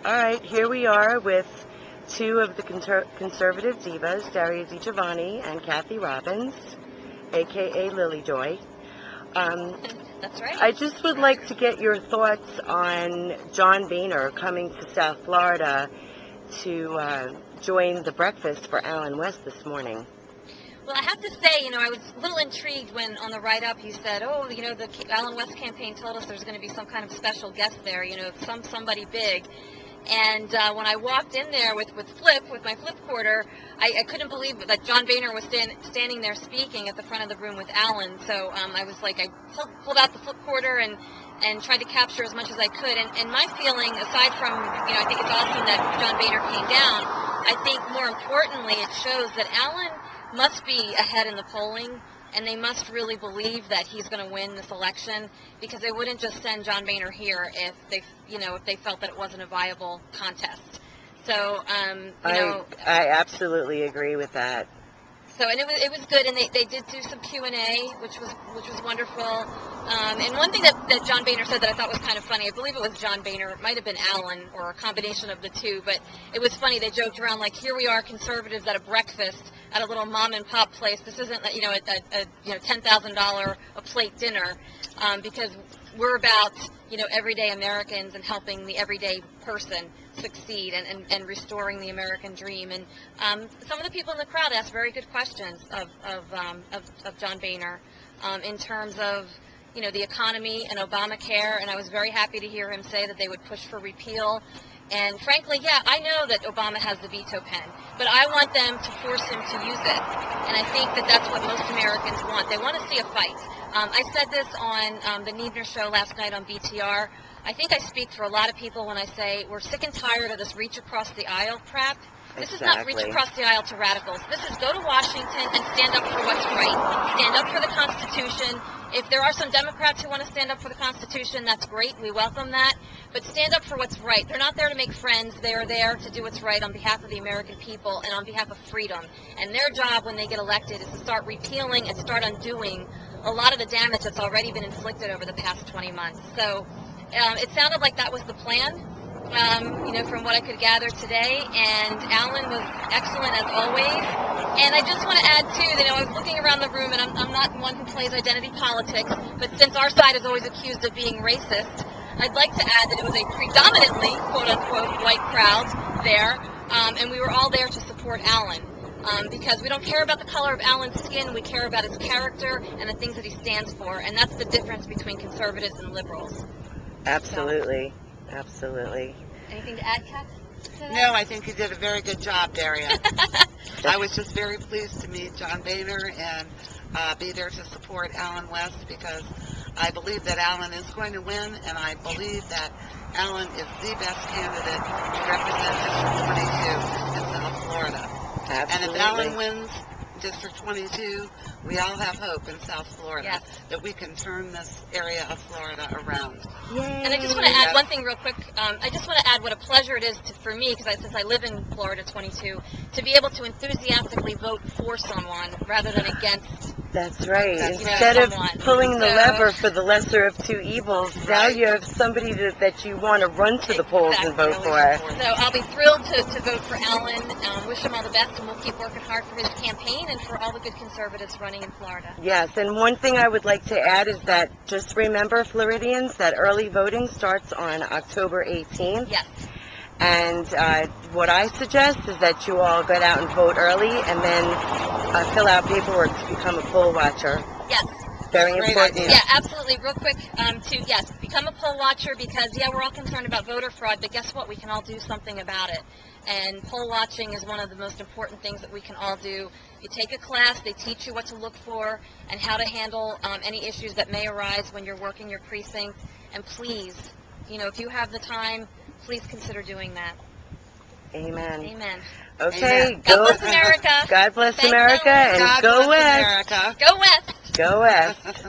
All right, here we are with two of the conservative divas, Daria DiGiovanni and Kathy Robbins, a.k.a. Lily Joy. That's right. I just would like to get your thoughts on John Boehner coming to South Florida to join the breakfast for Alan West this morning. Well, I have to say, I was a little intrigued when on the write-up you said, the Alan West campaign told us there's going to be some kind of special guest there, somebody big. And when I walked in there with my flip quarter, I couldn't believe that John Boehner was standing there speaking at the front of the room with Alan. So I was like, I pulled out the flip quarter and tried to capture as much as I could. And my feeling, aside from, I think it's awesome that John Boehner came down, I think more importantly it shows that Alan must be ahead in the polling, and they must really believe that he's going to win this election, because they wouldn't just send John Boehner here if they felt that it wasn't a viable contest. So I absolutely agree with that. So, and it was good, and they did do some Q&A, which was wonderful. And one thing that John Boehner said that I thought was kind of funny, I believe it was John Boehner, it might have been Alan, or a combination of the two, but it was funny. They joked around like, here we are, conservatives at a breakfast at a little mom and pop place. This isn't a $10,000 a plate dinner, because we're about everyday Americans and helping the everyday person succeed and restoring the American dream. And some of the people in the crowd asked very good questions of John Boehner in terms of the economy and Obamacare, and I was very happy to hear him say that they would push for repeal. And frankly, yeah, I know that Obama has the veto pen, but I want them to force him to use it. And I think that that's what most Americans want. They want to see a fight. I said this on the Needner show last night on BTR. I think I speak for a lot of people when I say we're sick and tired of this reach across the aisle crap. This is not reach across the aisle to radicals. This is go to Washington and stand up for what's right. Stand up for the Constitution. If there are some Democrats who want to stand up for the Constitution, that's great. We welcome that. But stand up for what's right. They're not there to make friends. They are there to do what's right on behalf of the American people and on behalf of freedom. And their job when they get elected is to start repealing and start undoing a lot of the damage that's already been inflicted over the past 20 months. So it sounded like that was the plan. From what I could gather today, and Alan was excellent as always. And I just want to add too that I was looking around the room, and I'm not one who plays identity politics, but since our side is always accused of being racist, I'd like to add that it was a predominantly quote-unquote white crowd there, and we were all there to support Alan. Because we don't care about the color of Alan's skin, we care about his character and the things that he stands for, and that's the difference between conservatives and liberals. Absolutely. Absolutely. Anything to add, Kat? No, I think you did a very good job, Daria. I was just very pleased to meet John Boehner and be there to support Alan West, because I believe that Alan is going to win, and I believe that Alan is the best candidate to represent District 22 in South Florida. Absolutely. And if Alan wins District 22, we all have hope in South Florida, yes, that we can turn this area of Florida around. Yay. And I just want to add one thing real quick. I just want to add what a pleasure it is for me, because since I live in Florida 22, to be able to enthusiastically vote for someone rather than against. That's right. That's Instead of someone. pulling the lever for the lesser of two evils, now you have somebody that you want to run to the polls and vote for. So I'll be thrilled to vote for Alan. Wish him all the best, and we'll keep working hard for his campaign and for all the good conservatives running in Florida. Yes, and one thing I would like to add is that just remember, Floridians, that early voting starts on October 18th. Yes. And what I suggest is that you all get out and vote early, and then fill out paperwork to become a poll watcher. Yes. Very Great important. idea. Yeah, absolutely. Real quick, become a poll watcher, because, we're all concerned about voter fraud, but guess what? We can all do something about it. And poll watching is one of the most important things that we can all do. You take a class, they teach you what to look for and how to handle any issues that may arise when you're working your precinct. And please, if you have the time, please consider doing that. Amen. Amen. Okay. Amen. God bless America. God bless Thanks, America, Ellen. and God go bless West. America. Go West. Go West.